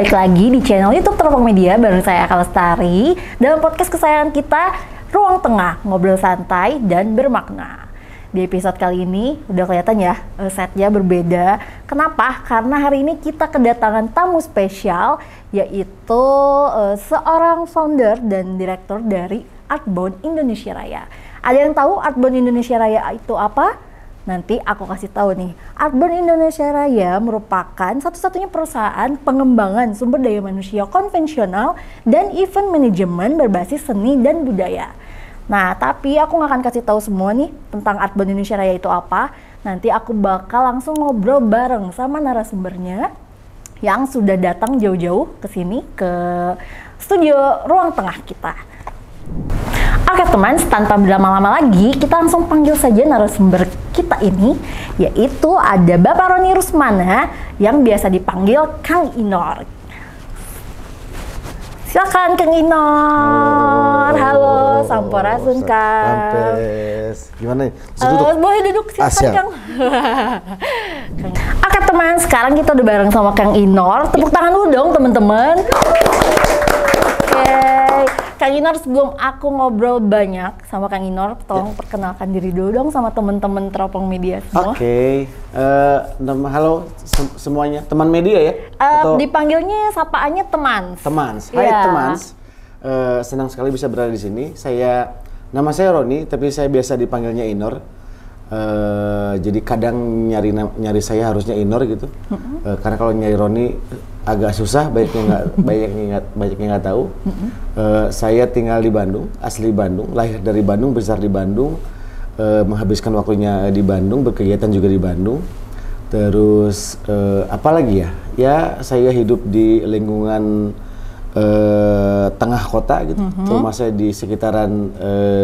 balik lagi di channel YouTube Teropong Media bareng saya Aka Lestari dalam podcast kesayangan kita, Ruang Tengah, ngobrol santai dan bermakna. Di episode kali ini udah kelihatan ya setnya berbeda. Kenapa? Karena hari ini kita kedatangan tamu spesial, yaitu seorang founder dan direktur dari Artbound Indonesia Raya. Ada yang tahu Artbound Indonesia Raya itu apa? Nanti aku kasih tahu nih. Artbound Indonesia Raya merupakan satu-satunya perusahaan pengembangan sumber daya manusia konvensional dan event manajemen berbasis seni dan budaya. Nah, tapi aku nggak akan kasih tahu semua nih tentang Artbound Indonesia Raya itu apa. Nanti aku bakal langsung ngobrol bareng sama narasumbernya yang sudah datang jauh-jauh ke sini, ke studio Ruang Tengah kita. Oke teman, tanpa berlama-lama lagi, kita langsung panggil saja narasumber kita ini, yaitu ada Bapak Roni Rusmana yang biasa dipanggil Kang Inor. Silakan Kang Inor. Halo, sampurasun Kang. Sampes. Gimana nih? Boleh duduk, silakan Kang. Oke teman, sekarang kita udah bareng sama Kang Inor. Tepuk tangan dulu dong teman-teman. Kang Inor, sebelum aku ngobrol banyak sama Kang Inor, tolong perkenalkan diri dulu dong sama teman-teman Teropong Media semua. Oke. Halo semuanya, teman media ya? Dipanggilnya sapaannya teman. Hai teman. Senang sekali bisa berada di sini. Nama saya Roni, tapi saya biasa dipanggilnya Inor. Jadi kadang nyari saya harusnya Inor gitu. Karena kalau nyari Roni agak susah, banyak yang nggak tahu. Saya tinggal di Bandung, asli Bandung, lahir dari Bandung, besar di Bandung, menghabiskan waktunya di Bandung, berkegiatan juga di Bandung. Terus apalagi ya? Ya saya hidup di lingkungan tengah kota gitu. Rumah saya di sekitaran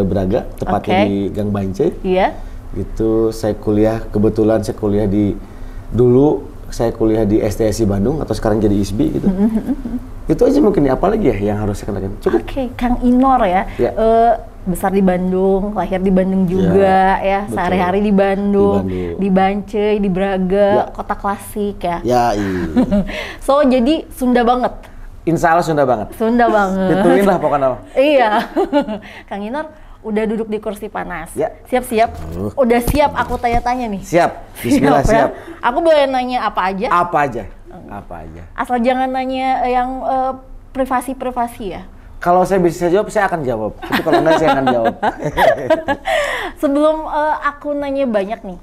Braga, tepatnya di Gang Bancai. Iya. Itu saya kuliah di STSI Bandung atau sekarang jadi ISBI gitu. Itu aja mungkin ya, apalagi ya yang harus saya kenalkan. Oke, Kang Inor ya. Besar di Bandung, lahir di Bandung juga ya, sehari-hari di Bandung, di Bancai, di Braga, kota klasik ya. Ya, iya. So jadi Sunda banget. Insya Allah Sunda banget. Sunda banget. Ituin lah pokoknya. Iya. Kang Inor udah duduk di kursi panas. Ya. Siap-siap. Udah siap aku tanya-tanya nih. Siap. Bismillah siap. Aku boleh nanya apa aja? Apa aja. Asal jangan nanya yang privasi ya. Kalau saya bisa jawab, saya akan jawab. Tapi kalau enggak, saya akan jawab. Sebelum aku nanya banyak nih,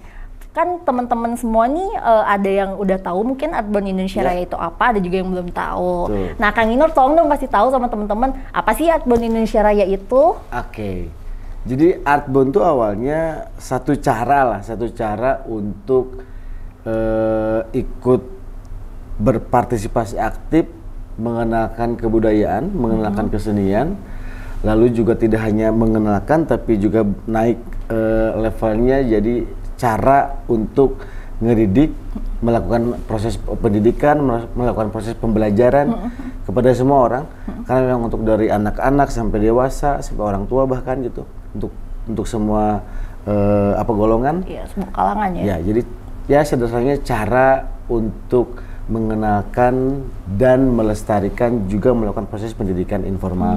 kan teman-teman semua nih ada yang udah tahu mungkin Artbound Indonesia Raya itu apa, ada juga yang belum tahu. Nah, Kang Inor tolong dong kasih tahu sama teman-teman apa sih Artbound Indonesia Raya itu? Oke. Jadi Artbound itu awalnya satu cara untuk ikut berpartisipasi aktif, mengenalkan kebudayaan, mengenalkan kesenian, lalu juga tidak hanya mengenalkan tapi juga naik levelnya jadi cara untuk ngedidik, melakukan proses pendidikan, melakukan proses pembelajaran kepada semua orang, karena memang untuk dari anak-anak sampai dewasa, sampai orang tua bahkan gitu, untuk semua golongan, semua kalangan ya. Ya, jadi ya sederhananya cara untuk mengenalkan dan melestarikan, juga melakukan proses pendidikan informal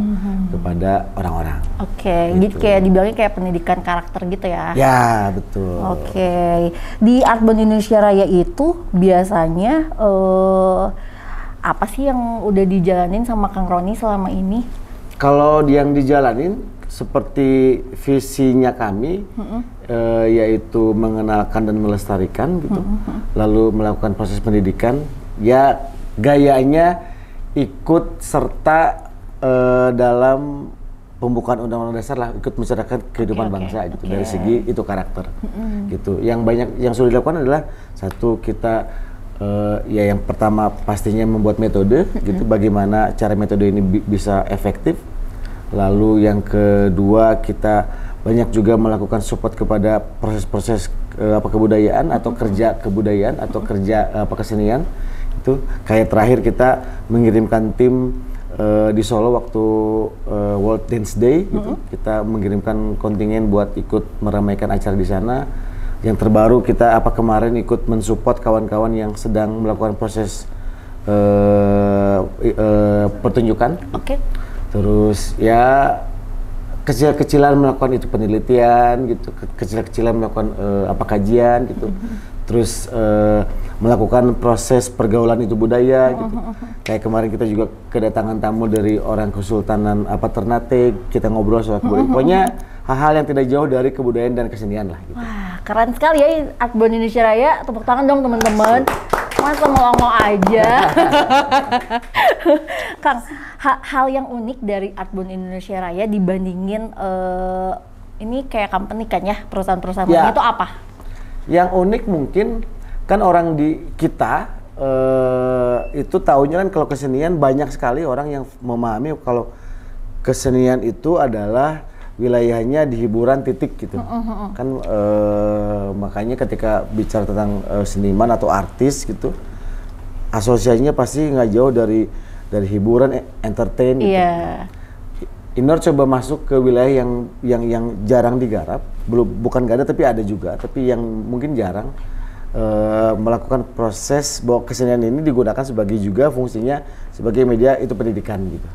kepada orang-orang. Oke, gitu. Jadi kayak dibilangnya kayak pendidikan karakter gitu ya? Ya, betul. Oke, di Artbound Indonesia Raya itu biasanya apa sih yang udah dijalanin sama Kang Roni selama ini? Kalau yang dijalanin seperti visinya kami, yaitu mengenalkan dan melestarikan gitu, lalu melakukan proses pendidikan, ya gayanya ikut serta dalam pembukaan Undang-Undang Dasar lah, ikut mencerahkan kehidupan bangsa gitu. Dari segi itu karakter gitu. Yang sudah dilakukan adalah satu, kita yang pertama pastinya membuat metode gitu, bagaimana cara metode ini bisa efektif. Lalu yang kedua, kita banyak juga melakukan support kepada proses-proses kebudayaan atau kerja kebudayaan atau kerja kesenian. Itu kayak terakhir kita mengirimkan tim di Solo waktu World Dance Day gitu. Kita mengirimkan kontingen buat ikut meramaikan acara di sana. Yang terbaru kita kemarin ikut mensupport kawan-kawan yang sedang melakukan proses pertunjukan. Oke. Terus ya kecil-kecilan melakukan itu penelitian gitu, kecil-kecilan melakukan kajian gitu. Terus melakukan proses pergaulan itu budaya gitu. Kayak kemarin kita juga kedatangan tamu dari orang Kesultanan Ternate, kita ngobrol soal kebudayaan. Pokoknya hal-hal yang tidak jauh dari kebudayaan dan kesenian lah gitu. Wah, keren sekali ya Artborn Indonesia Raya. Tepuk tangan dong teman-teman. Masa melongo aja. Kang, hal yang unik dari Artborn Indonesia Raya dibandingin ini kayak company kan ya, perusahaan-perusahaan lain itu apa? Yang unik mungkin kan orang di kita itu taunya kan kalau kesenian banyak sekali orang yang memahami kalau kesenian itu adalah wilayahnya di hiburan titik gitu. Kan makanya ketika bicara tentang seniman atau artis gitu, asosiasinya pasti nggak jauh dari hiburan, entertain gitu. Inor coba masuk ke wilayah yang jarang digarap, bukan nggak ada tapi ada juga, tapi yang mungkin jarang melakukan proses bahwa kesenian ini digunakan sebagai juga fungsinya sebagai media itu pendidikan gitu.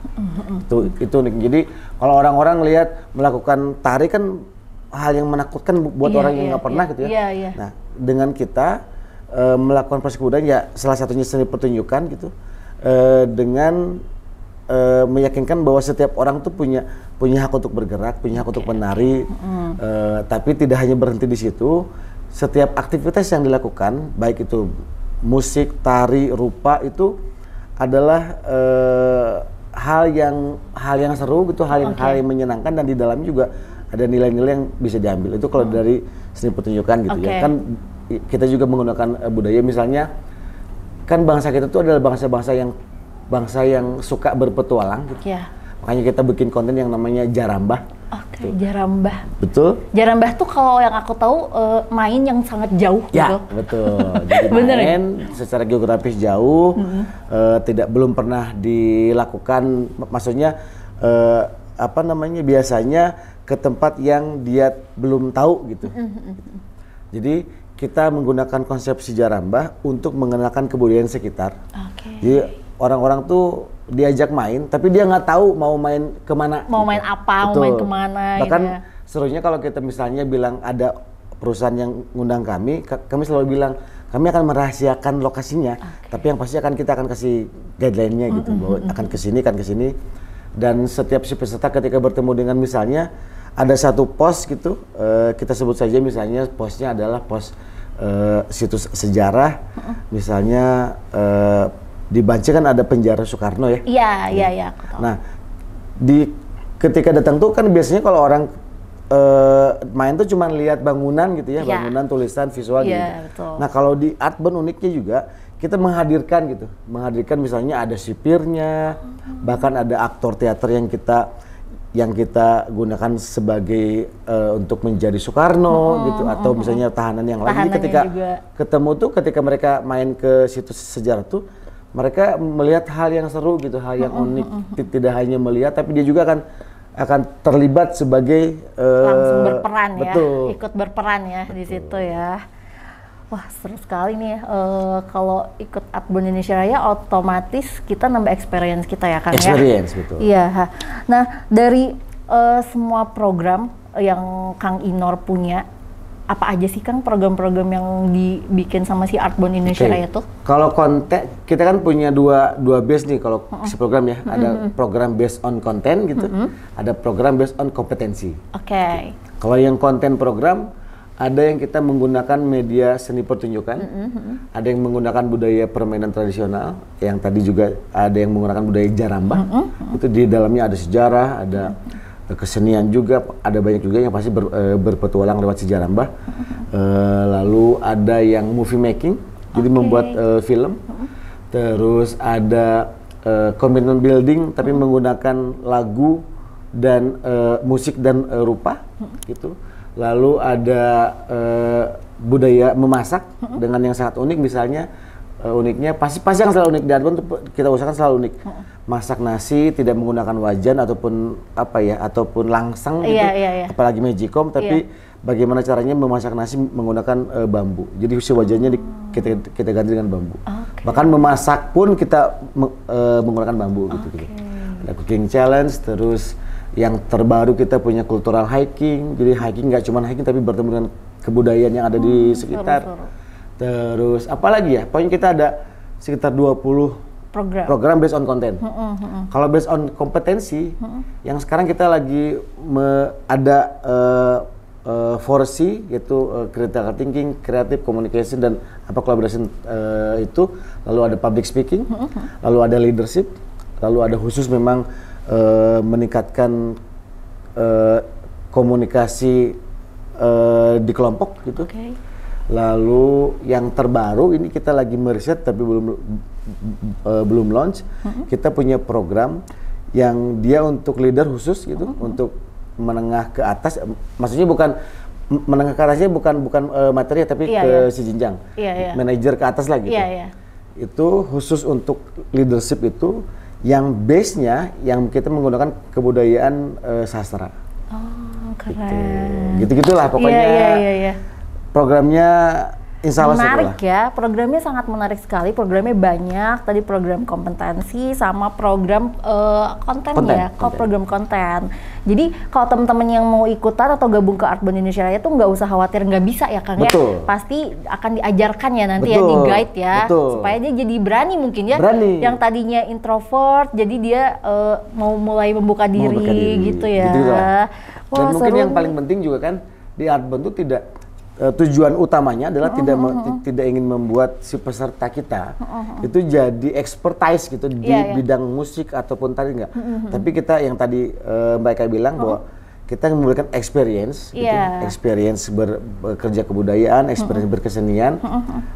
Itu unik. Jadi kalau orang-orang lihat melakukan tari kan hal yang menakutkan buat orang yang nggak pernah gitu ya. Nah dengan kita melakukan proses kebudayaan ya salah satunya seni pertunjukan gitu dengan meyakinkan bahwa setiap orang tuh punya hak untuk bergerak, punya hak untuk menari, tapi tidak hanya berhenti di situ. Setiap aktivitas yang dilakukan, baik itu musik, tari, rupa itu adalah hal yang seru gitu, hal yang menyenangkan dan di dalamnya juga ada nilai-nilai yang bisa diambil. Itu kalau dari seni pertunjukan gitu ya. Kan kita juga menggunakan budaya misalnya kan bangsa kita tuh adalah bangsa yang suka berpetualang gitu. Makanya kita bikin konten yang namanya Jarambah. Jarambah. Betul. Jarambah tuh kalau yang aku tahu main yang sangat jauh gitu. Betul. Jadi main secara geografis jauh, belum pernah dilakukan, maksudnya biasanya ke tempat yang dia belum tahu gitu. Jadi kita menggunakan konsep si Jarambah untuk mengenalkan kebudayaan sekitar. Jadi orang-orang tuh diajak main, tapi dia nggak tahu mau main kemana. Mau main apa, mau main kemana. Bahkan gitu ya. Serunya kalau kita misalnya bilang ada perusahaan yang ngundang kami selalu bilang kami akan merahasiakan lokasinya, tapi yang pasti kita akan kasih guideline-nya gitu, bahwa akan ke sini. Dan setiap si peserta ketika bertemu dengan misalnya ada satu pos gitu, kita sebut saja misalnya posnya adalah pos situs sejarah, misalnya di Banci kan ada penjara Soekarno ya. Iya. Nah, ketika datang tuh kan biasanya kalau orang main tuh cuma lihat bangunan gitu ya, bangunan, tulisan, visual gitu. Betul. Nah, kalau di Artborn uniknya juga kita menghadirkan misalnya ada sipirnya, bahkan ada aktor teater yang kita gunakan sebagai untuk menjadi Soekarno gitu, atau misalnya tahanan yang lain. Jadi ketika ketemu tuh, ketika mereka main ke situs sejarah tuh, mereka melihat hal yang seru gitu, hal yang unik. Tidak hanya melihat, tapi dia juga akan terlibat sebagai langsung berperan betul. Ikut berperan ya di situ ya. Wah, seru sekali nih. Kalau ikut Artborn Indonesia Raya, otomatis kita nambah experience kita ya kan? Experience, betul. Iya. Nah, dari semua program yang Kang Inor punya, apa aja sih Kang program-program yang dibikin sama si Artborn Indonesia Raya tuh? Kalau konten, kita kan punya dua base nih kalau si program ya. Ada program based on konten gitu, ada program based on kompetensi. Kalau yang konten program, ada yang kita menggunakan media seni pertunjukan, ada yang menggunakan budaya permainan tradisional, yang tadi juga ada yang menggunakan budaya Jarambah. Itu di dalamnya ada sejarah, ada kesenian juga, ada banyak juga yang pasti berpetualang lewat si Jarambah. Lalu ada yang movie making, jadi membuat film. Terus ada commitment building, tapi menggunakan lagu dan musik dan rupa gitu. Lalu ada budaya memasak dengan yang sangat unik, misalnya uniknya pasti yang selalu unik di Artborn tuh kita usahakan selalu unik. Masak nasi tidak menggunakan wajan ataupun langsang gitu, apalagi magicom, tapi bagaimana caranya memasak nasi menggunakan bambu. Jadi si wajannya kita ganti dengan bambu. Bahkan memasak pun kita menggunakan bambu gitu. Ada cooking challenge, terus yang terbaru kita punya cultural hiking. Jadi hiking nggak cuma hiking tapi bertemu dengan kebudayaan yang ada di sekitar. Terus apalagi ya? Pokoknya kita ada sekitar 20 program based on content. Kalau based on kompetensi, yang sekarang kita lagi ada 4C, yaitu critical thinking, creative communication, dan collaboration itu. Lalu ada public speaking, lalu ada leadership, lalu ada khusus memang meningkatkan komunikasi di kelompok gitu. Lalu yang terbaru ini kita lagi meriset tapi belum launch. Kita punya program yang dia untuk leader khusus gitu, untuk menengah ke atas. Maksudnya bukan menengah ke atasnya bukan materi tapi ke si jenjang. Manajer ke atas lah gitu. Itu khusus untuk leadership itu yang base-nya yang kita menggunakan kebudayaan sastra. Keren. Gitu-gitulah pokoknya. Programnya insya Allah menarik ya, programnya sangat menarik sekali. Programnya banyak, tadi program kompetensi sama program konten. Program konten. Jadi kalau teman-teman yang mau ikutan atau gabung ke Artborn Indonesia Raya tuh nggak usah khawatir nggak bisa ya Kang ya. Pasti akan diajarkan ya nanti ya, di guide ya, supaya dia jadi berani mungkin ya. Yang tadinya introvert, jadi dia mau mulai membuka diri gitu ya. Dan mungkin yang paling penting juga kan di Artborn tuh tidak tujuan utamanya adalah tidak ingin membuat si peserta kita itu jadi expertise gitu di bidang musik ataupun tadi enggak. Tapi kita yang tadi Mbak Eka bilang bahwa kita memberikan experience gitu, experience bekerja kebudayaan, experience berkesenian,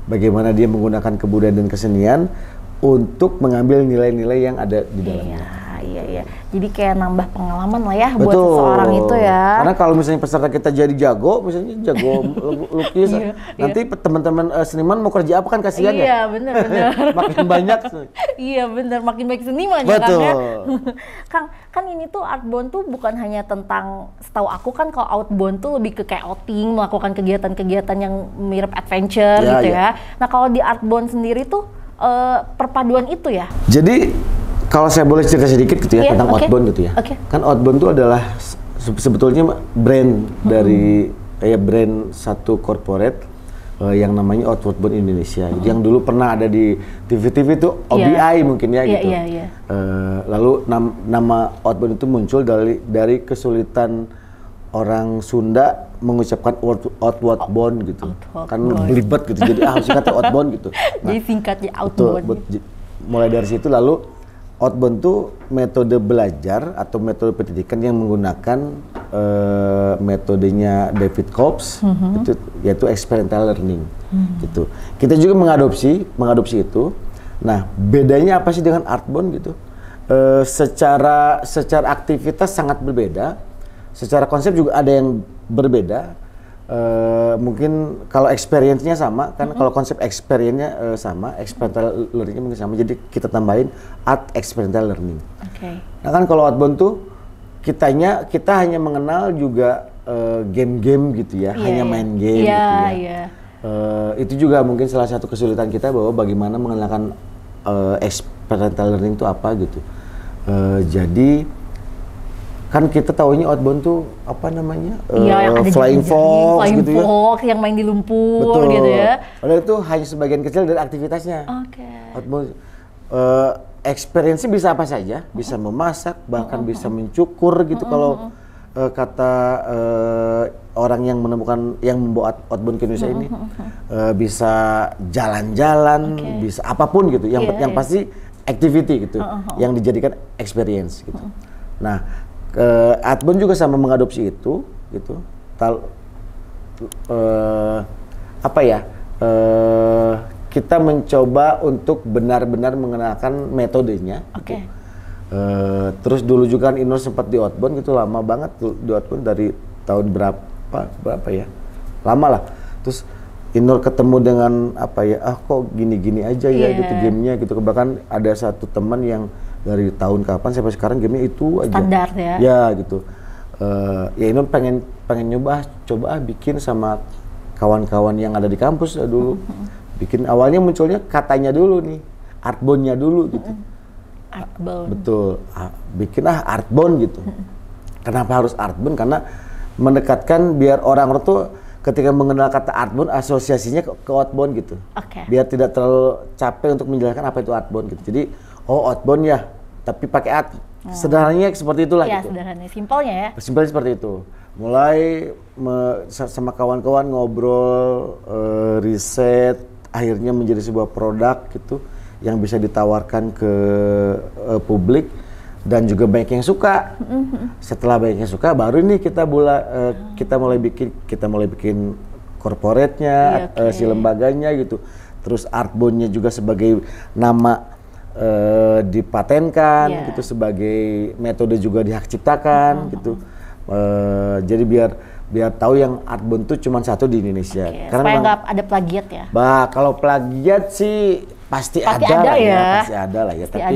bagaimana dia menggunakan kebudayaan dan kesenian untuk mengambil nilai-nilai yang ada di dalamnya. Iya. Jadi kayak nambah pengalaman lah ya buat seseorang itu ya. Karena kalau misalnya peserta kita jadi jago, misalnya jago lukis, nanti teman-teman seniman mau kerja apa kan kasihan ya? Iya benar. Makin banyak. Iya benar, makin baik seniman ya Kang ya. Kang, kan ini tuh Artborn tuh bukan hanya tentang, setahu aku kan kalau outbound tuh lebih ke kayak outing, melakukan kegiatan-kegiatan yang mirip adventure gitu ya. Nah kalau di Artborn sendiri tuh perpaduan itu ya. Jadi kalau saya boleh cerita sedikit gitu ya tentang Outbound gitu ya. Kan Outbound itu adalah sebetulnya brand dari brand satu corporate yang namanya Outbound Indonesia. Yang dulu pernah ada di TV-TV itu OBI mungkin ya gitu. Lalu nama Outbound itu muncul dari kesulitan orang Sunda mengucapkan outward bound gitu. Kan belibet gitu. Jadi harus kata outbound gitu. Jadi singkatnya outbound. Mulai dari situ lalu Outbound itu metode belajar atau metode pendidikan yang menggunakan metodenya David Kolb, itu yaitu experiential learning. Gitu. Kita juga mengadopsi itu. Nah, bedanya apa sih dengan Artborn gitu? Secara aktivitas sangat berbeda, secara konsep juga ada yang berbeda. Mungkin kalau experience-nya sama kan, kalau konsep experience-nya sama, experiential learning-nya mungkin sama, jadi kita tambahin art experiential learning. Nah kan kalau Outbound tuh kita hanya mengenal juga game-game gitu ya, hanya main game gitu ya. Itu juga mungkin salah satu kesulitan kita bahwa bagaimana mengenalkan experiential learning itu apa gitu. Jadi kan kita tahunya Outbound tuh apa namanya, flying fox gitu ya, yang main di lumpur gitu ya. Padahal itu hanya sebagian kecil dari aktivitasnya. Outbound experience bisa apa saja, bisa memasak, bahkan bisa mencukur gitu. Kalau kata orang yang membawa Outbound ke Indonesia ini, bisa jalan-jalan, bisa apapun gitu. Yang pasti activity gitu, yang dijadikan experience gitu. Nah, Outbound juga sama mengadopsi itu, gitu. Kita mencoba untuk benar-benar mengenalkan metodenya. Gitu. Terus dulu juga kan Inor sempat di Outbound gitu, lama banget di Outbound dari tahun berapa ya? Lama lah. Terus Inor ketemu dengan kok gini-gini aja ya gitu gamenya gitu. Bahkan ada satu teman yang dari tahun kapan sampai sekarang gamenya itu aja. Standar ya? Ya gitu. Ya Inor pengen coba bikin sama kawan-kawan yang ada di kampus dulu. bikin awalnya munculnya katanya dulu nih, artbound-nya dulu gitu. Artbound. Betul, bikin artbound gitu. Kenapa harus artbound? Karena mendekatkan biar orang tuh ketika mengenal kata artbound asosiasinya ke outbound gitu. Biar tidak terlalu capek untuk menjelaskan apa itu outbound gitu. Jadi outbound ya, tapi pakai art. Sederhananya seperti itulah ya, gitu. Sederhananya, simpelnya ya. Simpelnya seperti itu. Mulai sama kawan-kawan ngobrol, riset, akhirnya menjadi sebuah produk gitu yang bisa ditawarkan ke publik dan juga banyak yang suka. Setelah banyak yang suka, baru ini kita mulai bikin corporate-nya, si lembaganya gitu. Terus artbound-nya juga sebagai nama dipatenkan gitu, sebagai metode juga dihak ciptakan gitu. Jadi biar tahu yang artbound itu cuma satu di Indonesia. Karena supaya nggak ada plagiat ya. Kalau plagiat sih pasti ada lah ya. Pasti ada lah ya. Tapi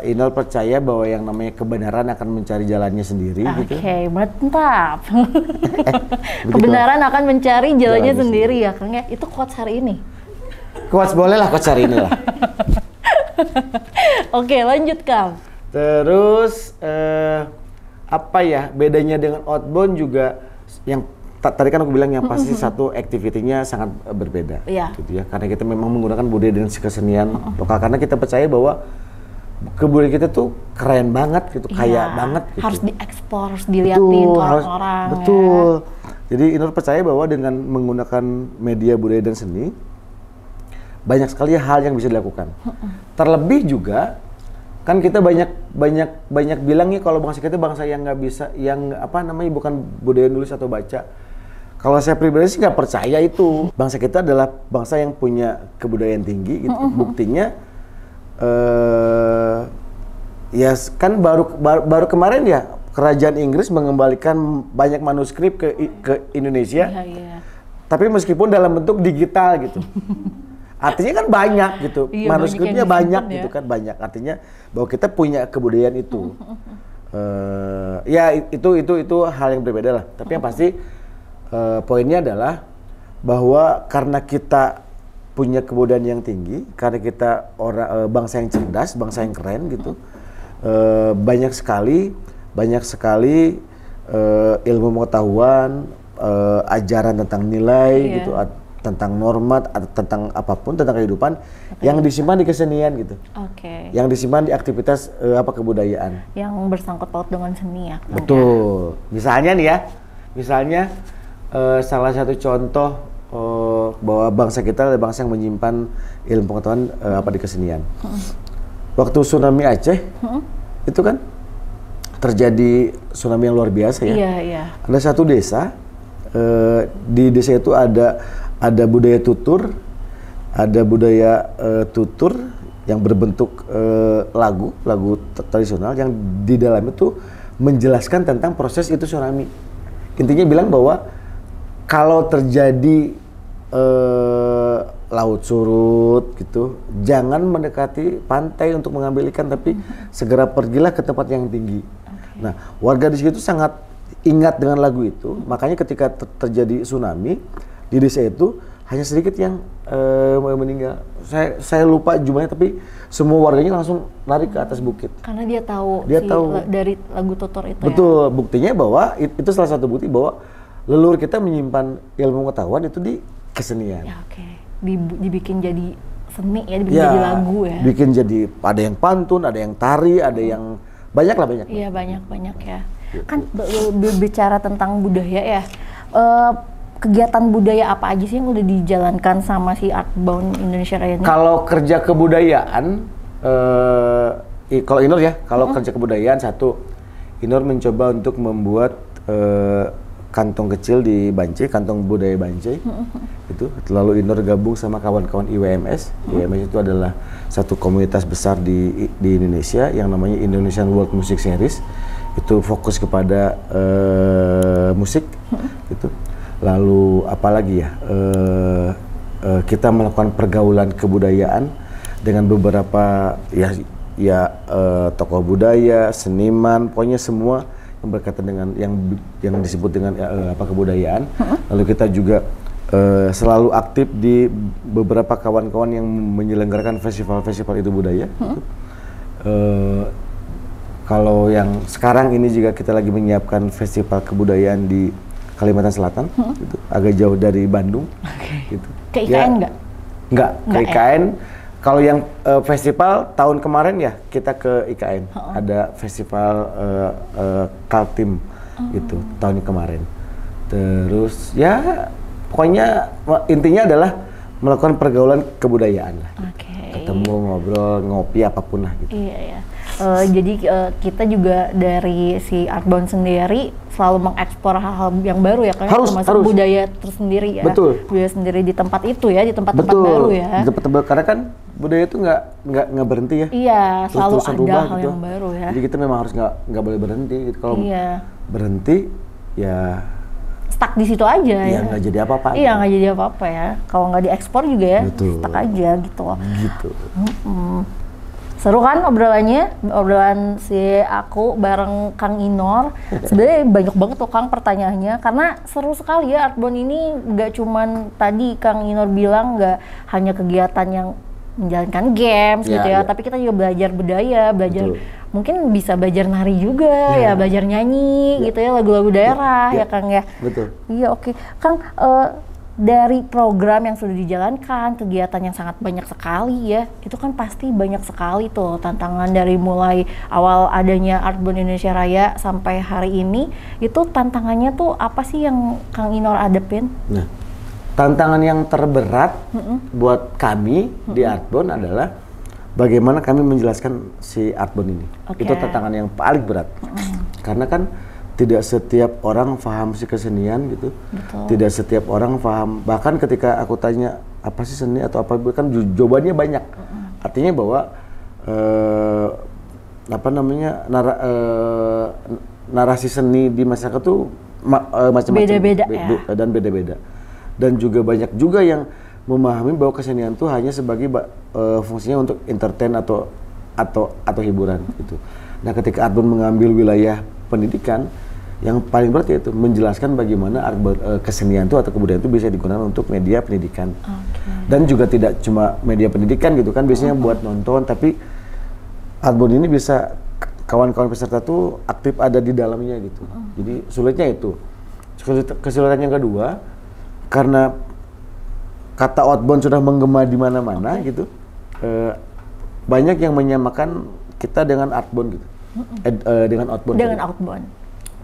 Inul percaya bahwa yang namanya kebenaran akan mencari jalannya sendiri gitu. Mantap. Kebenaran akan mencari jalannya sendiri ya, Kang ya. Itu quotes hari ini. Quotes boleh lah, quotes hari ini lah. Oke, lanjut Kang. Terus apa ya bedanya dengan outbound juga yang tadi kan aku bilang yang pasti satu activity-nya sangat berbeda gitu ya, karena kita memang menggunakan budaya dan kesenian lokal, karena kita percaya bahwa kebudayaan kita tuh keren banget gitu, kaya banget gitu. Harus diekspor, harus dilihatin ke orang-orang. Betul. Jadi Inul percaya bahwa dengan menggunakan media budaya dan seni banyak sekali hal yang bisa dilakukan. Terlebih juga kan kita banyak bilang nih kalau bangsa kita bangsa yang nggak bisa, yang bukan budaya nulis atau baca. Kalau saya pribadi sih nggak percaya itu. Bangsa kita adalah bangsa yang punya kebudayaan tinggi gitu. Buktinya ya kan baru kemarin ya kerajaan Inggris mengembalikan banyak manuskrip ke Indonesia. Tapi meskipun dalam bentuk digital gitu. Artinya kan banyak gitu, manuskripnya banyak gitu kan, banyak. Artinya bahwa kita punya kebudayaan itu. Ya itu hal yang berbeda lah. Tapi yang pasti poinnya adalah bahwa karena kita punya kebudayaan yang tinggi, karena kita bangsa yang cerdas, bangsa yang keren gitu. Banyak sekali ilmu pengetahuan, ajaran tentang nilai gitu, tentang norma, tentang apapun, tentang kehidupan yang disimpan di kesenian gitu. Yang disimpan di aktivitas kebudayaan. Yang bersangkut paut dengan seni ya. Betul. Misalnya nih ya, salah satu contoh bahwa bangsa kita adalah bangsa yang menyimpan ilmu pengetahuan di kesenian. Waktu tsunami Aceh, itu kan terjadi tsunami yang luar biasa ya. Ada satu desa, di desa itu ada budaya tutur, yang berbentuk lagu tradisional yang di dalam itu menjelaskan tentang proses itu tsunami. Intinya bilang bahwa kalau terjadi laut surut gitu, jangan mendekati pantai untuk mengambil ikan, tapi segera pergilah ke tempat yang tinggi. Nah, warga di situ sangat ingat dengan lagu itu, makanya ketika terjadi tsunami di desa itu hanya sedikit yang meninggal. Saya lupa jumlahnya, tapi semua warganya langsung lari ke atas bukit. Karena dia tahu dari lagu tutur itu. Betul, buktinya bahwa itu salah satu bukti bahwa leluhur kita menyimpan ilmu pengetahuan itu di kesenian. Dibikin jadi seni ya, dibikin jadi lagu ya. Bikin jadi, ada yang pantun, ada yang tari, ada yang banyak. Iya, banyak ya. Kan berbicara tentang budaya ya. Kegiatan budaya apa aja sih yang udah dijalankan sama si Artbound Indonesia Raya ini? Kalau kerja kebudayaan, kalau Inur ya, kerja kebudayaan satu, Inur mencoba untuk membuat kantong kecil di Bancai, kantong budaya Bancai, itu. Lalu Inur gabung sama kawan-kawan IWMS. IWMS itu adalah satu komunitas besar di Indonesia yang namanya Indonesian World Music Series. Itu fokus kepada musik, gitu. Lalu apalagi ya, kita melakukan pergaulan kebudayaan dengan beberapa tokoh budaya, seniman, pokoknya semua yang berkaitan dengan yang disebut dengan kebudayaan. Lalu kita juga selalu aktif di beberapa kawan-kawan yang menyelenggarakan festival-festival itu budaya. Gitu. Kalau yang sekarang ini juga kita lagi menyiapkan festival kebudayaan di Kalimantan Selatan, gitu, agak jauh dari Bandung. Gitu. Ke IKN nggak? Nggak, ke IKN. Kalau yang festival tahun kemarin ya kita ke IKN, ada festival Kaltim gitu tahun kemarin. Terus ya pokoknya intinya adalah melakukan pergaulan kebudayaan lah. Ketemu, ngobrol, ngopi apapun lah gitu. Iya ya. Jadi kita juga dari si Artbound sendiri selalu mengekspor hal-hal yang baru ya, kan? Termasuk budaya tersendiri ya. Betul. Budaya sendiri di tempat itu ya, di tempat-tempat baru ya. Di tempat-tempat, karena kan budaya itu nggak berhenti ya. Iya, selalu ada hal gitu. yang baru ya. Jadi kita memang harus nggak boleh berhenti. Gitu. Kalau berhenti ya stuck di situ aja ya. Nggak jadi apa-apa. Iya, nggak jadi apa-apa ya. Kalau nggak diekspor juga ya, stuck aja gitu. Gitu. Seru kan obrolan si aku bareng Kang Inor. Sebenarnya banyak banget tuh Kang pertanyaannya, karena seru sekali ya Artbound ini. Nggak cuman tadi Kang Inor bilang nggak hanya kegiatan yang menjalankan games gitu ya, tapi kita juga belajar budaya, mungkin bisa belajar nari juga ya, belajar nyanyi gitu ya, lagu-lagu daerah ya Kang ya. Betul. Iya, oke. Kang, dari program yang sudah dijalankan, kegiatan yang sangat banyak sekali ya, itu kan pasti banyak sekali tuh tantangan dari mulai awal adanya Artbound Indonesia Raya sampai hari ini. Itu tantangannya tuh apa sih yang Kang Inor hadepin? Nah, tantangan yang terberat buat kami di Artbound adalah bagaimana kami menjelaskan si Artbound ini. Itu tantangan yang paling berat. Karena kan tidak setiap orang paham si kesenian gitu. Betul. Tidak setiap orang paham. Bahkan ketika aku tanya apa sih seni atau apa, kan jawabannya banyak. Artinya bahwa narasi seni di masyarakat tuh macam-macam. Beda-beda ya. Dan beda-beda. Dan juga banyak juga yang memahami bahwa kesenian itu hanya sebagai fungsinya untuk entertain atau hiburan gitu. Nah, ketika Artbound mengambil wilayah pendidikan, yang paling berat yaitu menjelaskan bagaimana kesenian itu atau kebudayaan itu bisa digunakan untuk media pendidikan. Dan juga tidak cuma media pendidikan gitu kan, biasanya buat nonton, tapi Artbound ini bisa kawan-kawan peserta tuh aktif ada di dalamnya gitu. Jadi sulitnya itu. Kesulitan yang kedua, karena kata outbound sudah menggema di mana-mana gitu, banyak yang menyamakan kita dengan Artbound gitu, dengan outbound. Dengan outbound.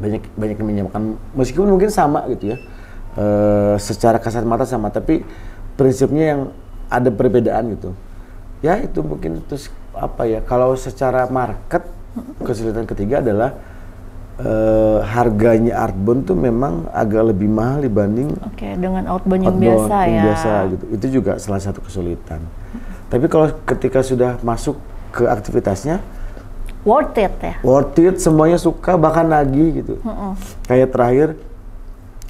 Banyak yang menyamakan, meskipun mungkin sama gitu ya, secara kasat mata sama, tapi prinsipnya yang ada perbedaan gitu. Ya itu mungkin terus apa ya? Kalau secara market, kesulitan ketiga adalah harganya Artbound tuh memang agak lebih mahal dibanding dengan outbound yang biasa ya. Biasa gitu. Itu juga salah satu kesulitan. Tapi kalau ketika sudah masuk ke aktivitasnya, worth it ya? Worth it, semuanya suka, bahkan nagih gitu. Kayak terakhir,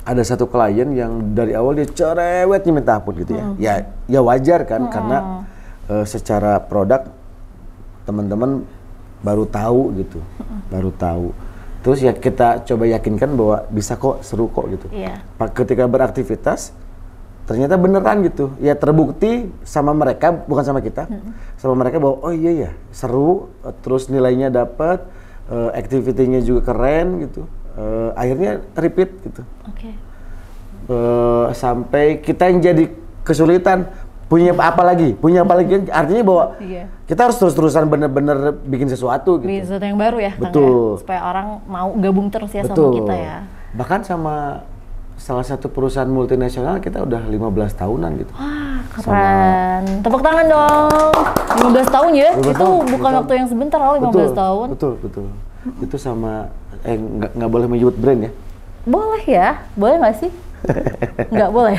ada satu klien yang dari awal dia cerewetnya minta ampun gitu ya. Ya wajar kan, karena secara produk teman-teman baru tahu gitu. Baru tahu. Terus ya kita coba yakinkan bahwa bisa kok, seru kok gitu. Ketika beraktivitas, ternyata beneran gitu. Ya terbukti sama mereka, bukan sama kita. Sama mereka bahwa oh iya ya, seru, terus nilainya dapat, activity-nya juga keren gitu. Akhirnya repeat gitu. Sampai kita yang jadi kesulitan, punya apa lagi, artinya bahwa kita harus terus-terusan bener-bener bikin sesuatu gitu. Bikin sesuatu yang baru ya. Betul. Ya? Supaya orang mau gabung terus ya sama kita ya. Bahkan sama salah satu perusahaan multinasional kita udah 15 tahunan gitu. Wah, keren. Tepuk tangan dong. 15 tahun ya? 15 itu tahun, bukan waktu yang sebentar, 15 tahun. Betul. Itu sama, nggak boleh menyebut brand ya? Boleh ya? Boleh nggak sih? Nggak boleh.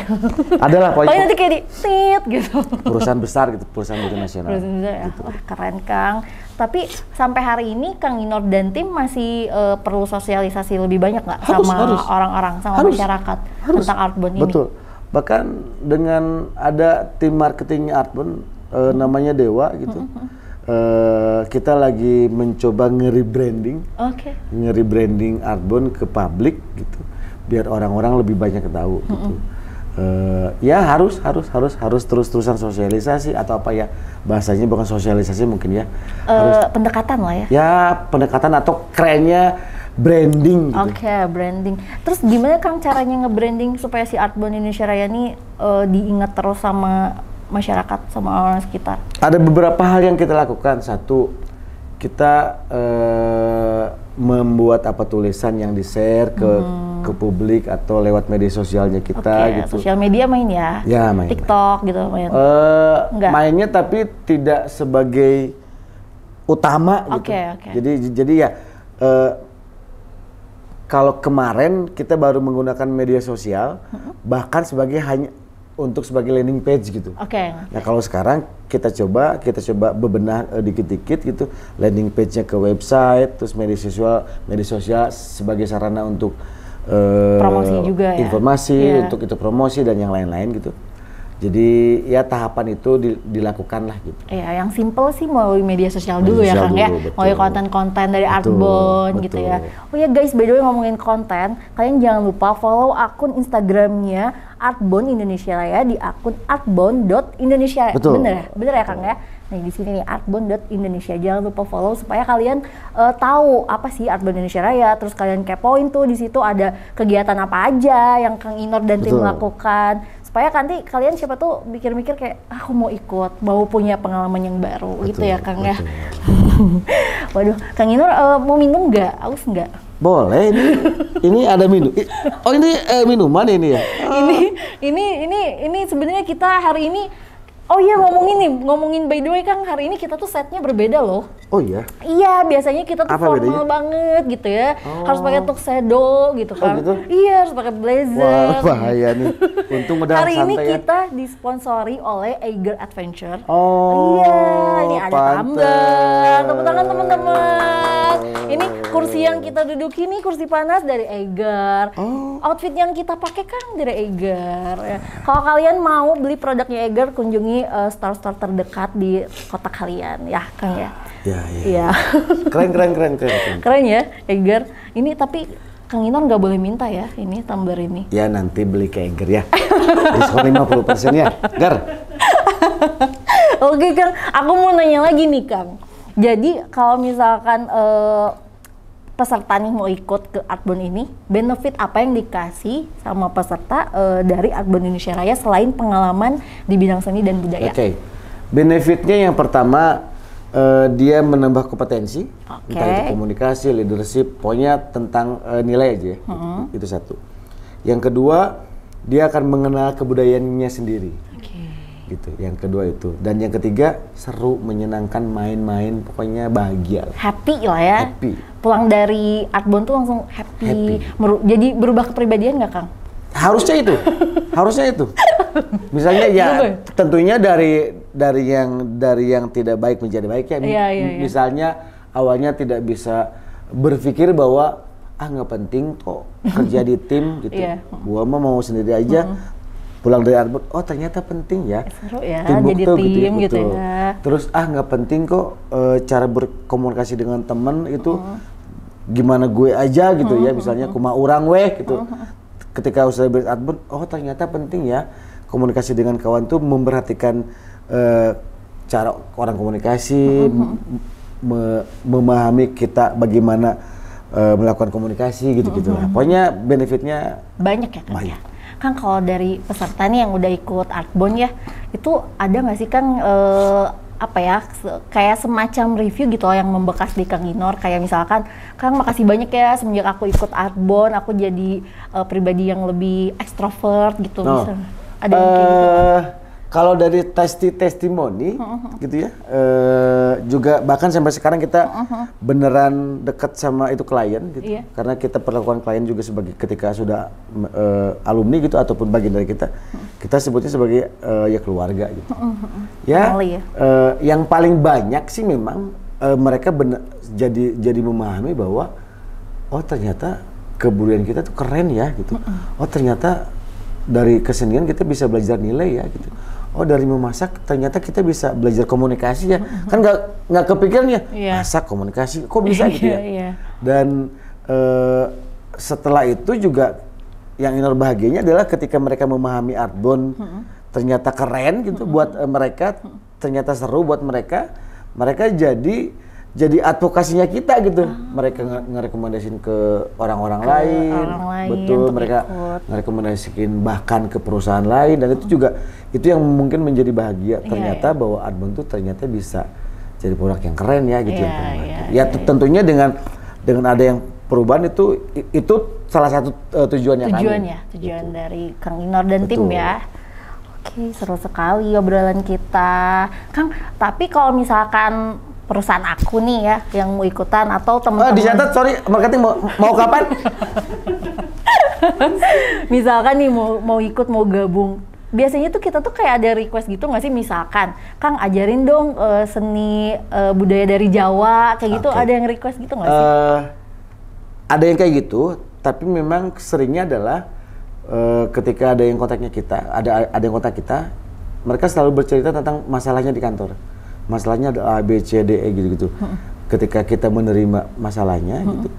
Adalah paling nanti kayak tit gitu. Perusahaan besar gitu, perusahaan multinasional. Perusahaan besar ya. Gitu. Wah, keren Kang. Tapi sampai hari ini Kang Inor dan tim masih perlu sosialisasi lebih banyak nggak sama orang-orang, sama masyarakat tentang Artbound ini? Betul. Bahkan dengan ada tim marketing Artbound namanya Dewa gitu. Kita lagi mencoba nge-rebranding. Nge-rebranding Artbound ke publik gitu. Biar orang-orang lebih banyak tahu gitu. Ya harus terus-terusan sosialisasi atau apa ya bahasanya, bukan sosialisasi mungkin ya, pendekatan lah ya. Ya pendekatan atau kerennya branding gitu. Oke, branding. Terus gimana Kang caranya nge-branding supaya si Artborn Indonesia Raya ini diingat terus sama masyarakat, sama orang sekitar? Ada beberapa hal yang kita lakukan. Satu, kita membuat tulisan yang di-share ke publik atau lewat media sosialnya kita gitu. Sosial media main ya? Ya main. TikTok gitu main? Mainnya tapi tidak sebagai utama gitu. Jadi ya kalau kemarin kita baru menggunakan media sosial bahkan sebagai landing page gitu. Nah kalau sekarang kita coba bebenah dikit-dikit gitu, landing page-nya ke website, terus media sosial sebagai sarana untuk promosi juga ya, informasi untuk itu promosi dan yang lain-lain gitu. Jadi ya tahapan itu dilakukan lah gitu. Iya, yang simple sih melalui media sosial dulu ya Kang ya, melalui konten-konten dari Artborn gitu ya. Oh ya guys, by the way ngomongin konten, kalian jangan lupa follow akun Instagramnya Artborn Indonesia Raya di akun artborn.indonesia. Bener ya Kang ya. Nah di sini nih artborn.indonesia, jangan lupa follow supaya kalian tahu apa sih Artborn Indonesia Raya. Terus kalian kepoin tuh di situ ada kegiatan apa aja yang Kang Inor dan tim lakukan. Supaya nanti kalian siapa tuh mikir-mikir kayak aku mau ikut, mau punya pengalaman yang baru gitu ya Kang ya. Waduh, Kang Inor mau minum nggak? Aus nggak? Boleh, ini ada minum. Oh ini minuman ini ya? Ini sebenarnya kita hari ini. Oh iya ngomongin by the way Kang, hari ini kita tuh setnya berbeda loh. Oh iya? Iya, biasanya kita tuh formal banget gitu ya. Harus pakai tuxedo gitu kan. Oh gitu? Iya, harus pakai blazer. Wah, bahaya nih. Untung udah hari santai ini ya. kita disponsori oleh Eiger Adventure. Oh. Iya, ini ada tumbler. Tepuk tangan teman-teman. Ini kursi yang kita duduki nih kursi panas dari Eiger. Outfit yang kita pakai Kang dari Eiger. Ya. Kalau kalian mau beli produknya Eiger, kunjungi store-store terdekat di kota kalian ya Kang ya. Iya. Keren ya Eiger. Ini tapi Kang Inor nggak boleh minta ya ini tumbler ini. Ya nanti beli ke Eiger ya. Diskon 50% ya, Gar. Oke Kang, aku mau nanya lagi nih Kang. Jadi kalau misalkan peserta nih mau ikut ke Artborn ini, benefit apa yang dikasih sama peserta dari Artborn Indonesia Raya selain pengalaman di bidang seni dan budaya? Benefitnya yang pertama dia menambah kompetensi, entah itu komunikasi, leadership, pokoknya tentang nilai aja ya. Itu satu. Yang kedua, dia akan mengenal kebudayaannya sendiri. Gitu. Yang kedua itu. Dan yang ketiga, seru, menyenangkan, main-main, pokoknya bahagia. Happy lah ya. Happy. Pulang dari Artborn tuh langsung happy. Jadi berubah kepribadian nggak Kang? Harusnya itu. Misalnya ya tentunya dari yang tidak baik menjadi baik ya. Misalnya awalnya tidak bisa berpikir bahwa nggak penting kok kerja di tim gitu. Gua mau sendiri aja. Pulang dari Artborn, oh ternyata penting ya. Seru ya, jadi tim gitu ya. Terus nggak penting kok cara berkomunikasi dengan teman itu gimana gue aja gitu ya. Misalnya kuma urang weh gitu. Ketika usaha dari Artborn, oh ternyata penting ya komunikasi dengan kawan tuh memperhatikan cara orang komunikasi, memahami kita bagaimana melakukan komunikasi gitu-gitu lah. Pokoknya benefitnya banyak ya Kang ya. Kang kalau dari peserta nih yang udah ikut Artborn ya, itu ada nggak sih Kang kayak semacam review gitu loh yang membekas di Kang Inor, kayak misalkan Kang makasih banyak ya semenjak aku ikut Artborn aku jadi pribadi yang lebih ekstrovert gitu. Bisa ada yang kayak gitu? Kalau dari testimoni gitu ya, juga bahkan sampai sekarang kita beneran dekat sama itu klien gitu, karena kita perlakukan klien juga sebagai ketika sudah alumni gitu ataupun bagian dari kita, kita sebutnya sebagai ya keluarga gitu. Yang paling banyak sih memang mereka jadi memahami bahwa oh ternyata kebudayaan kita tuh keren ya gitu. Oh ternyata dari kesenian kita bisa belajar nilai ya gitu. Oh dari memasak ternyata kita bisa belajar komunikasi ya. Kan nggak kepikiran ya masak komunikasi kok bisa gitu ya. Dan setelah itu juga yang Inor bahagianya adalah ketika mereka memahami Artbound ternyata keren gitu buat mereka, ternyata seru buat mereka, mereka jadi advokasinya kita gitu. Mereka ngerekomendasiin ke orang-orang lain, betul, mereka ngerekomendasiin bahkan ke perusahaan lain, dan itu juga itu yang mungkin menjadi bahagia ternyata bahwa Artbound tuh ternyata bisa jadi produk yang keren ya gitu. Tentunya dengan ada yang perubahan itu salah satu tujuan gitu. Dari Kang Inor dan tim ya. Oke, seru sekali obrolan kita, Kang. Tapi kalau misalkan perusahaan aku nih ya yang mau ikutan atau teman-teman, dicatat, sorry, marketing mau kapan? Misalkan nih mau ikut, mau gabung, biasanya tuh kita tuh kayak ada request gitu nggak sih? Misalkan, Kang ajarin dong seni budaya dari Jawa, kayak gitu. Ada yang request gitu nggak sih? Ada yang kayak gitu, tapi memang seringnya adalah ketika ada yang kontaknya kita, ada yang kontak kita, mereka selalu bercerita tentang masalahnya di kantor. Masalahnya ada A, B, C, D, E gitu-gitu. Ketika kita menerima masalahnya gitu,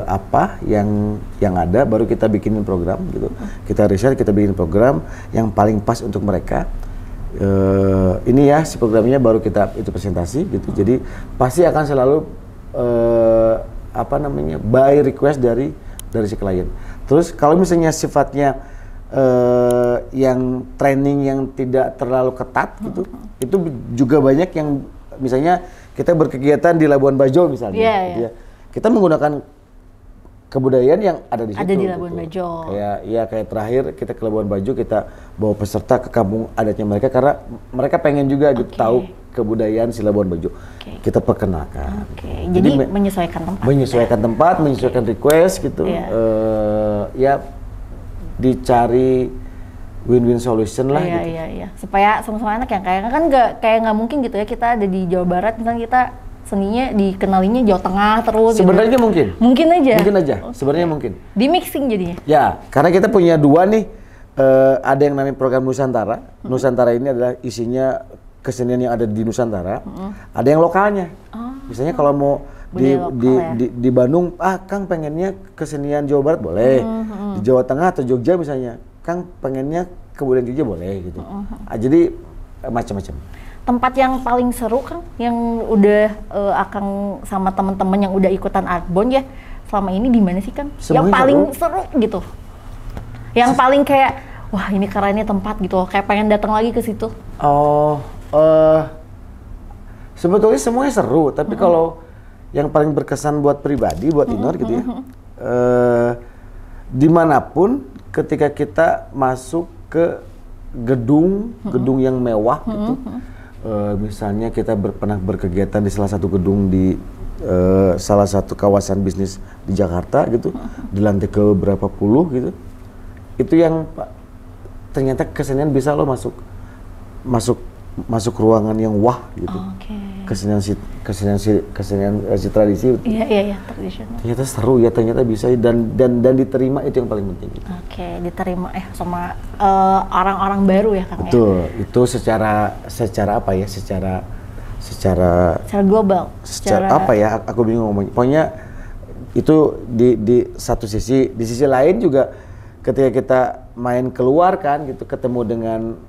apa yang ada, baru kita bikinin program gitu. Kita riset, kita bikin program yang paling pas untuk mereka. Ini ya si programnya, baru kita itu presentasi gitu. Jadi pasti akan selalu by request dari si klien. Terus kalau misalnya sifatnya yang training yang tidak terlalu ketat gitu, itu juga banyak yang misalnya kita berkegiatan di Labuan Bajo misalnya, gitu ya. Kita menggunakan kebudayaan yang ada di situ. Ada di Labuan Bajo. Kayak terakhir kita ke Labuan Bajo, kita bawa peserta ke kampung adatnya mereka karena mereka pengen juga gitu tahu kebudayaan si Labuan Bajo. Kita perkenalkan. Jadi menyesuaikan tempat. Menyesuaikan request gitu. Dicari win-win solution lah gitu. Iya. Supaya sama-sama enak ya. Kayak nggak mungkin gitu ya, kita ada di Jawa Barat misalnya, kita seninya dikenalinya Jawa Tengah terus. Sebenarnya gitu. Mungkin aja. Okay. Sebenarnya mungkin. Di mixing jadinya. Ya, karena kita punya dua nih. Ada yang namanya program Nusantara. Nusantara ini adalah isinya kesenian yang ada di Nusantara. Ada yang lokalnya. Misalnya kalau mau di Bandung, Kang pengennya kesenian Jawa Barat boleh. Di Jawa Tengah atau Jogja misalnya, Kang pengennya kebudayaan Jogja boleh gitu. Jadi macam-macam. Tempat yang paling seru, Kang, yang udah Akang sama teman-teman yang udah ikutan Artbound ya selama ini, di mana sih, Kang? Yang paling seru gitu. Yang paling kayak, wah ini kerennya tempat gitu, kayak pengen datang lagi ke situ. Sebetulnya semuanya seru, tapi kalau yang paling berkesan buat pribadi, buat Inor gitu ya, dimanapun ketika kita masuk ke gedung yang mewah gitu, misalnya kita pernah berkegiatan di salah satu gedung di salah satu kawasan bisnis di Jakarta gitu, di lantai ke berapa puluh gitu, itu yang ternyata kesenian bisa lo masuk ruangan yang wah gitu. Kesenian tradisi. Iya, tradisional. Ternyata seru ya, ternyata bisa dan diterima, itu yang paling penting. Gitu. Diterima sama orang-orang baru ya, Kang. Betul. Itu secara apa ya? Secara global. Secara apa ya? Aku bingung ngomongnya. Pokoknya itu di satu sisi, di sisi lain juga ketika kita main keluar kan gitu, ketemu dengan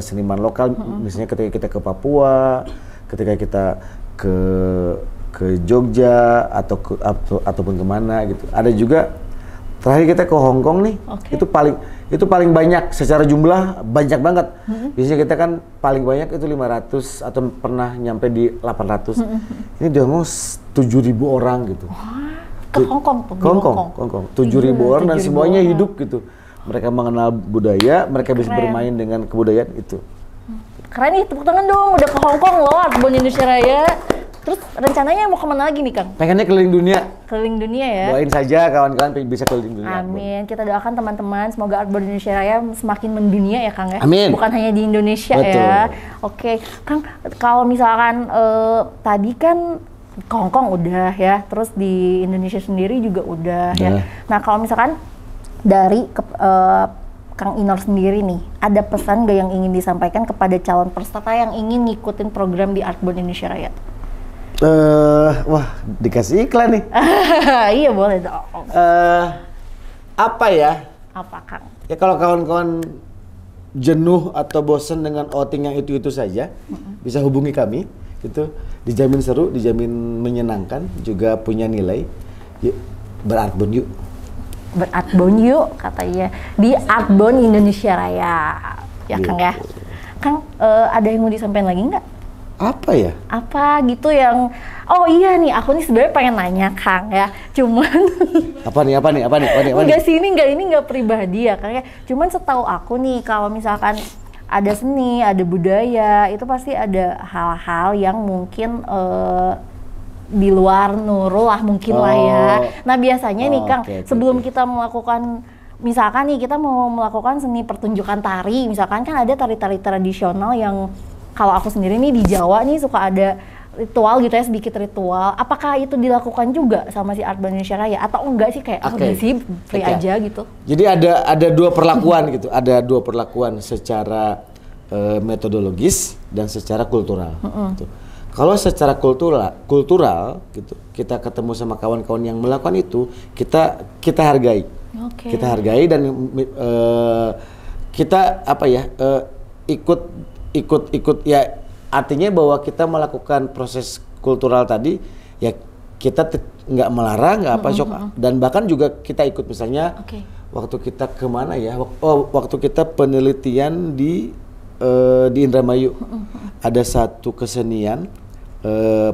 seniman lokal, misalnya ketika kita ke Papua, ketika kita ke Jogja ataupun kemana gitu. Ada juga terakhir kita ke Hong Kong nih, itu paling banyak secara jumlah, banyak banget. Biasanya kita kan paling banyak itu 500 atau pernah nyampe di 800. Ini di Hong Kong 7.000 orang gitu. Ke Hong Kong. 7.000 orang dan semuanya hidup gitu. Mereka mengenal budaya, mereka bisa bermain dengan kebudayaan itu. Keren nih, tepuk tangan dong, udah ke Hong Kong loh, Artbound Indonesia Raya. Terus rencananya mau kemana lagi nih, Kang? Pengennya keliling dunia. Keliling dunia ya? Doain saja kawan-kawan bisa keliling dunia. Amin, kita doakan teman-teman, semoga Artbound Indonesia Raya semakin mendunia ya, Kang ya? Amin. Bukan hanya di Indonesia. Betul. Ya. Oke, Kang, kalau misalkan tadi kan ke Hong Kong udah ya, terus di Indonesia sendiri juga udah ya. Nah kalau misalkan dari Kang Inor sendiri nih, ada pesan gak yang ingin disampaikan kepada calon peserta yang ingin ngikutin program di Artbound Indonesia Raya? Wah, dikasih iklan nih. Iya boleh dong. Apa ya? Apa Kang? Ya kalau kawan-kawan jenuh atau bosan dengan outing yang itu-itu saja, bisa hubungi kami. Gitu, dijamin seru, dijamin menyenangkan, juga punya nilai. Yuk, berartbound yuk. Berartbound yuk katanya di Artbound Indonesia Raya. Ya Kang ya. Kang, ada yang mau disampaikan lagi nggak? Apa ya? Apa gitu yang, oh iya nih, aku nih sebenarnya pengen nanya Kang ya, cuman Apa nih? enggak sih, ini enggak pribadi ya Kang ya, cuman setahu aku nih kalau misalkan ada seni, ada budaya, itu pasti ada hal-hal yang mungkin di luar Nurul lah mungkin lah ya. Nah biasanya nih Kang, sebelum kita melakukan, misalkan nih kita mau melakukan seni pertunjukan tari, misalkan kan ada tari-tari tradisional yang kalau aku sendiri nih di Jawa nih suka ada ritual gitu ya, sedikit ritual. Apakah itu dilakukan juga sama si Artbound Indonesia Raya atau enggak sih, kayak udah sih free aja gitu? Jadi ada dua perlakuan gitu, ada dua perlakuan secara metodologis dan secara kultural. Gitu. Kalau secara kultural gitu, kita ketemu sama kawan-kawan yang melakukan itu, kita hargai. Kita hargai dan kita apa ya, ikut ya, artinya bahwa kita melakukan proses kultural tadi ya, kita nggak melarang, nggak apa, dan bahkan juga kita ikut, misalnya waktu kita kemana ya, waktu kita penelitian di Indramayu, ada satu kesenian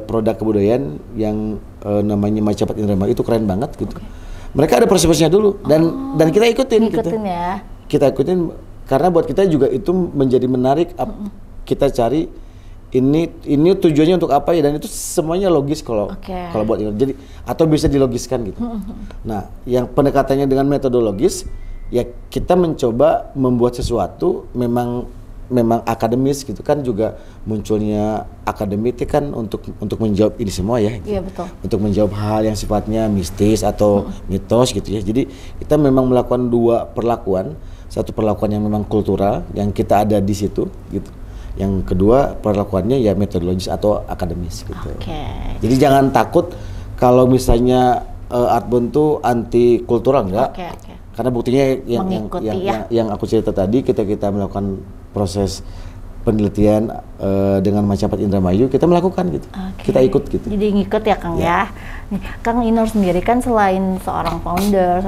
produk kebudayaan yang namanya Macapat Indramayu, itu keren banget gitu. Mereka ada proses-prosesnya dulu dan kita ikutin gitu. Ya. Kita ikutin karena buat kita juga itu menjadi menarik. Kita cari ini tujuannya untuk apa ya, dan itu semuanya logis kalau buat ini. Jadi atau bisa dilogiskan gitu. Nah, yang pendekatannya dengan metodologis ya, kita mencoba membuat sesuatu memang akademis gitu kan, juga munculnya akademi itu kan untuk menjawab ini semua ya. Iya betul. Untuk menjawab hal yang sifatnya mistis atau mitos gitu ya. Jadi kita memang melakukan dua perlakuan, satu perlakuan yang memang kultural yang kita ada di situ gitu. Yang kedua perlakuannya ya metodologis atau akademis gitu. Jadi jangan takut kalau misalnya Artbound tuh anti kultural, enggak. Karena buktinya yang aku cerita tadi, kita melakukan proses penelitian dengan Macapat Indramayu, kita melakukan gitu. Kita ikut gitu. Jadi ngikut ya Kang ya. Nih, Kang Inor sendiri kan selain seorang founder,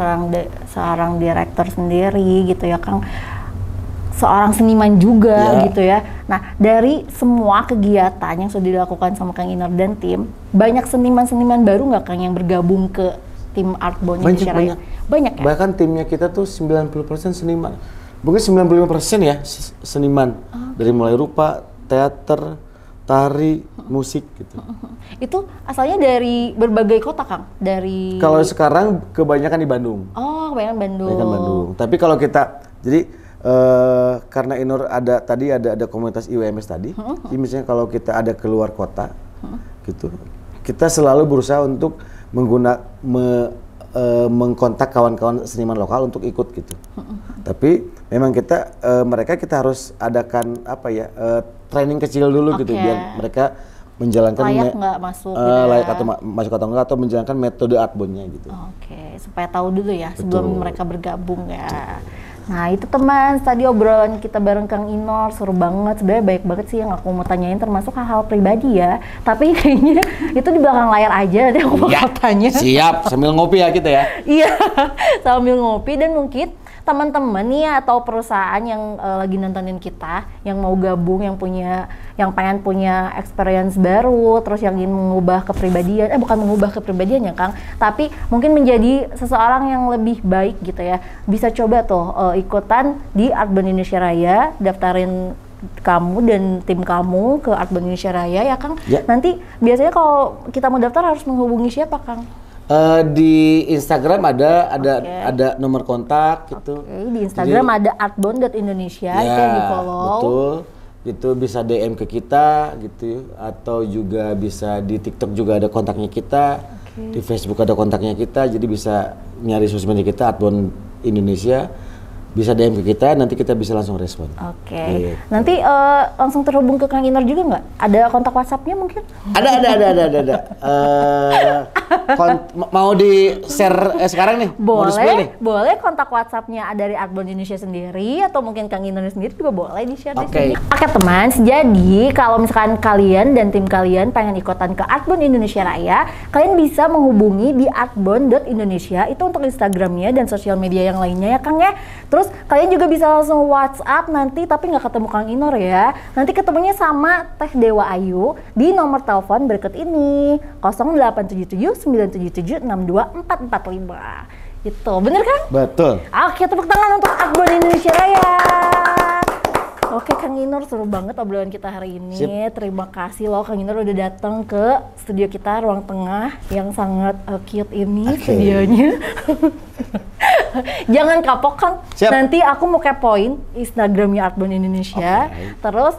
seorang direktur sendiri gitu ya Kang, seorang seniman juga gitu ya. Nah, dari semua kegiatan yang sudah dilakukan sama Kang Inor dan tim, banyak seniman-seniman baru nggak Kang yang bergabung ke tim Artbound Indonesia Raya? Banyak ya? Bahkan timnya kita tuh 90% seniman. Mungkin 95% ya seniman. Dari mulai rupa, teater, tari, musik gitu. Itu asalnya dari berbagai kota Kang? Kalau sekarang kebanyakan di Bandung. Oh, kebanyakan Bandung. Kebanyakan Bandung. Tapi kalau kita, jadi karena Inor ada komunitas IWMS tadi, jadi misalnya kalau kita ada keluar kota, gitu, kita selalu berusaha untuk mengkontak kawan-kawan seniman lokal untuk ikut gitu. Tapi memang mereka kita harus adakan apa ya, training kecil dulu gitu, biar mereka menjalankan layak nggak masuk, layak atau masuk atau enggak, atau menjalankan metode Artbound-nya gitu. Supaya tahu dulu ya sebelum mereka bergabung ya. Nah itu teman, tadi obrolan kita bareng Kang Inor, seru banget, sebenarnya baik banget sih yang aku mau tanyain, termasuk hal-hal pribadi ya. Tapi kayaknya itu di belakang layar aja, nanti aku bakal tanya. Siap, sambil ngopi ya kita ya. Iya, sambil ngopi, dan mungkin teman-teman nih atau perusahaan yang lagi nontonin kita, yang mau gabung, yang pengen punya experience baru, terus yang ingin mengubah kepribadian, bukan mengubah kepribadian ya Kang, tapi mungkin menjadi seseorang yang lebih baik gitu ya, bisa coba tuh ikutan di Artbound Indonesia Raya, daftarin kamu dan tim kamu ke Artbound Indonesia Raya ya Kang. Nanti biasanya kalau kita mau daftar harus menghubungi siapa Kang? Di Instagram ada nomor kontak gitu. Di Instagram ada artbound.indonesia, itu yang di-follow. Betul. Itu bisa DM ke kita gitu, atau juga bisa di TikTok juga ada kontaknya kita. Di Facebook ada kontaknya kita, jadi bisa nyari sosmed kita Artbound Indonesia. Bisa DM ke kita, nanti kita bisa langsung respon. Gitu. Nanti langsung terhubung ke Kang Inor juga nggak? Ada kontak WhatsApp-nya mungkin? Ada. Mau di-share sekarang nih? Mau di-spill nih? Boleh kontak WhatsApp-nya dari Artborn Indonesia sendiri atau mungkin Kang Inor sendiri juga boleh di-share di sini. Oke teman, jadi kalau misalkan kalian dan tim kalian pengen ikutan ke Artborn Indonesia Raya, kalian bisa menghubungi di artborn.indonesia itu untuk Instagramnya dan sosial media yang lainnya ya Kang ya. Terus kalian juga bisa langsung WhatsApp nanti, tapi nggak ketemu Kang Inor ya. Nanti ketemunya sama Teh Dewa Ayu di nomor telepon berikut ini 0877-977-62445. Itu bener kan? Betul. Oke, tepuk tangan untuk Artborn Indonesia Raya. Oke Kang Inor, seru banget obrolan kita hari ini. Sip. Terima kasih loh Kang Inor udah datang ke studio kita Ruang Tengah yang sangat cute ini studionya. Jangan kapok Kang. Siap. Nanti aku mau kepoin Instagramnya Artborn Indonesia. Terus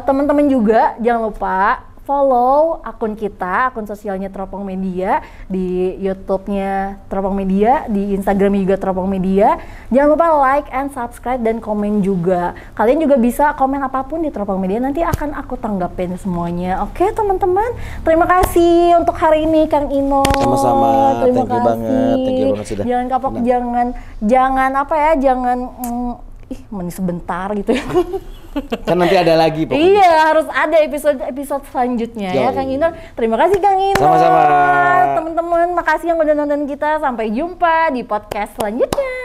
teman-teman juga jangan lupa follow akun kita, akun sosialnya Teropong Media, di YouTube-nya Teropong Media, di Instagram juga Teropong Media. Jangan lupa like and subscribe dan komen juga. Kalian juga bisa komen apapun di Teropong Media, nanti akan aku tanggapin semuanya. Oke teman-teman, terima kasih untuk hari ini Kang Inor. Sama-sama, thank you banget sudah. Jangan kapok, jangan apa ya, jangan manis sebentar gitu ya. Kan nanti ada lagi pokoknya. Iya, harus ada episode selanjutnya ya Kang Inor. Terima kasih Kang Inor. Sama-sama. Teman-teman, makasih yang udah nonton kita. Sampai jumpa di podcast selanjutnya.